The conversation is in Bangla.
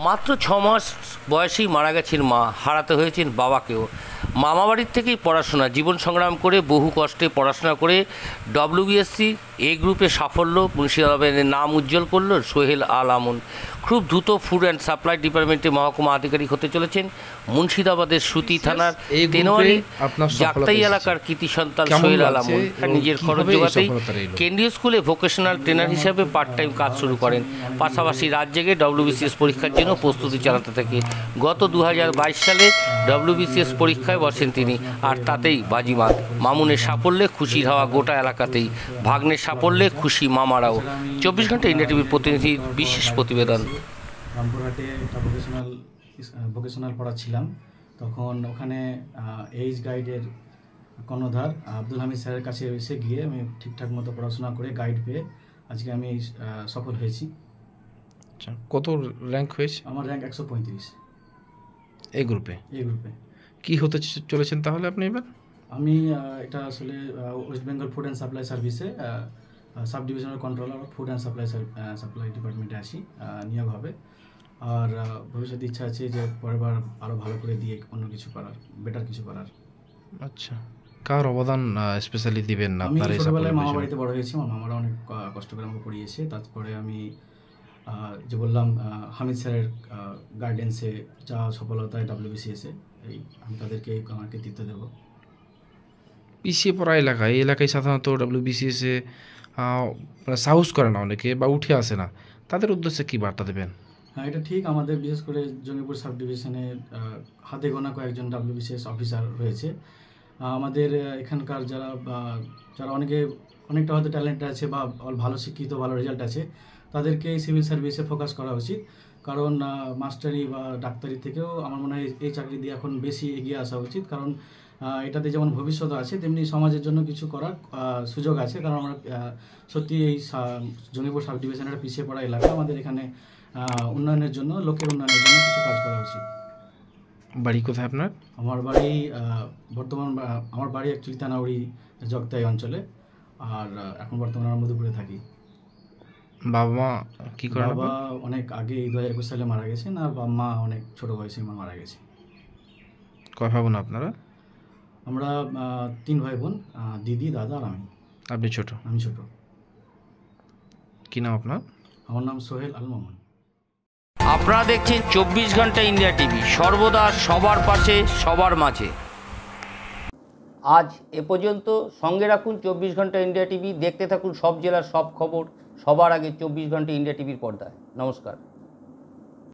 মাত্র 6 মাস বয়সেই মারা গেছেন মা, হারাতে হয়েছেন বাবাকেও। মামাবাড়ির থেকেই পড়াশোনা, জীবন সংগ্রাম করে বহু কষ্টে পড়াশোনা করে ডব্লিউবিএসসি এ গ্রুপে সাফল্য, মুর্শিদাবাদের নাম উজ্জ্বল করল সোহেল আল আমন। খুব দ্রুত ফুড অ্যান্ড সাপ্লাই ডিপার্টমেন্টে মহকুমা আধিকারিক হতে চলেছেন। মুর্শিদাবাদের সুতি থানার তেনোয়ারি জাক্তাই এলাকার কৃতি সন্তান সোহেল আল আমন নিজের খরচ জোগাতেই কেন্দ্রীয় স্কুলে ভোকেশনাল ট্রেনার হিসাবে পার্ট টাইম কাজ শুরু করেন। পাশাপাশি রাত জেগে ডব্লিউবিসিএস পরীক্ষার জন্য প্রস্তুতি চালাতে থাকে। গত 2022 সালে ডব্লিউবিসিএস পরীক্ষায় বসেন তিনি, আর তাতেই বাজিমাত। মামুনের সাফল্যে খুশির হওয়া গোটা এলাকাতেই, ভাগ্নের সাফল্যে খুশি মামারাও। 24 ঘন্টা ইন্ডিয়া টিভির প্রতিনিধির বিশেষ প্রতিবেদন। রামপুরহাটে একটা ভোকেশনাল পড়াচ্ছিলাম, তখন ওখানে এইজ গাইডের কর্ণধার আব্দুল হামিদ স্যারের কাছে এসে গিয়ে আমি ঠিকঠাক মতো পড়াশোনা করে গাইড পেয়ে আজকে আমি সফল হয়েছি। আচ্ছা, কত র্যাঙ্ক হয়েছে? আমার র্যাঙ্ক 135 এই গ্রুপে। কি হতে চলেছেন তাহলে আপনি এবার? আমি এটা আসলে West Bengal food and supply সার্ভিসে sub divisional controller food and supply ডিপার্টমেন্টে আসি, নিয়োগ হবে। আর ভবিষ্যতে ইচ্ছা আছে যে পরেরবার আরও ভালো করে দিয়ে অন্য কিছু করার, বেটার কিছু করার। আচ্ছা, কার অবদান স্পেশালি দিবেন না? আমি ছোটবেলায় মামা বাড়িতে বড় হয়েছি, আমার মামারা অনেক কষ্ট করে আমাকে পড়িয়েছে। তারপরে আমি যে বললাম হামিদ স্যারের গাইডেন্সে যা সফলতায় ডব্লিউবিসিএসে, এই আমি তাদেরকে আমার কৃতিত্ব দেবো। পিছিয়ে পড়া এলাকা, এই এলাকায় সাধারণত ডব্লিউবিসিএসে সাহস করে না অনেকে বা উঠে আসে না, তাদের উদ্দেশ্যে কী বার্তা দেবেন? হ্যাঁ, এটা ঠিক। আমাদের বিশেষ করে জঙ্গিপুর সাব ডিভিশনে হাতে গোনা কয়েকজন ডব্লিউবিসিএস অফিসার রয়েছে। আমাদের এখানকার যারা অনেকটা হয়তো ট্যালেন্ট আছে বা ভালো শিক্ষিত, ভালো রেজাল্ট আছে, তাদেরকে সিভিল সার্ভিসে ফোকাস করা উচিত। কারণ মাস্টারি বা ডাক্তারি থেকেও আমার মনে হয় এই চাকরি দিয়ে এখন বেশি এগিয়ে আসা উচিত। কারণ এটাতে যেমন ভবিষ্যৎ আছে, তেমনি সমাজের জন্য কিছু করার সুযোগ আছে। কারণ আমরা সত্যি এই জঙ্গিপুর সাব ডিভিশন একটা পিছিয়ে পড়া এলাকা, আমাদের এখানে উন্নয়নের জন্য, লোকের উন্নয়নের জন্য কিছু কাজ করা উচিত। বাড়ি কোথায় আপনার? আমার বাড়ি আমার বাড়ি অ্যাকচুয়ালি তেনাউড়ি জগতাই অঞ্চলে, আর এখন বর্তমানে আমরা মধুপুরে থাকি। বাবা মা কি করে? বাবা অনেক আগে 2021 সালে মারা গেছেন, আর মা অনেক ছোট বয়সে মারা গেছে। কয় ভাই বোন আপনারা? আমরা 3 ভাই বোন, দিদি, দাদা আর আমি। আপনি ছোট? আমি ছোট। কি নাম আপনার? আমার নাম সোহেল আল মামুন। আপনারা দেখছেন 24 ঘন্টা ইন্ডিয়া টিভি, সর্বদা সবার পাশে, সবার মাঝে। আজ এ পর্যন্ত। সঙ্গে রাখুন 24 ঘন্টা ইন্ডিয়া টিভি, দেখতে থাকুন সব জেলার সব খবর সবার আগে 24 ঘন্টা ইন্ডিয়া টিভির পর্দায়। নমস্কার।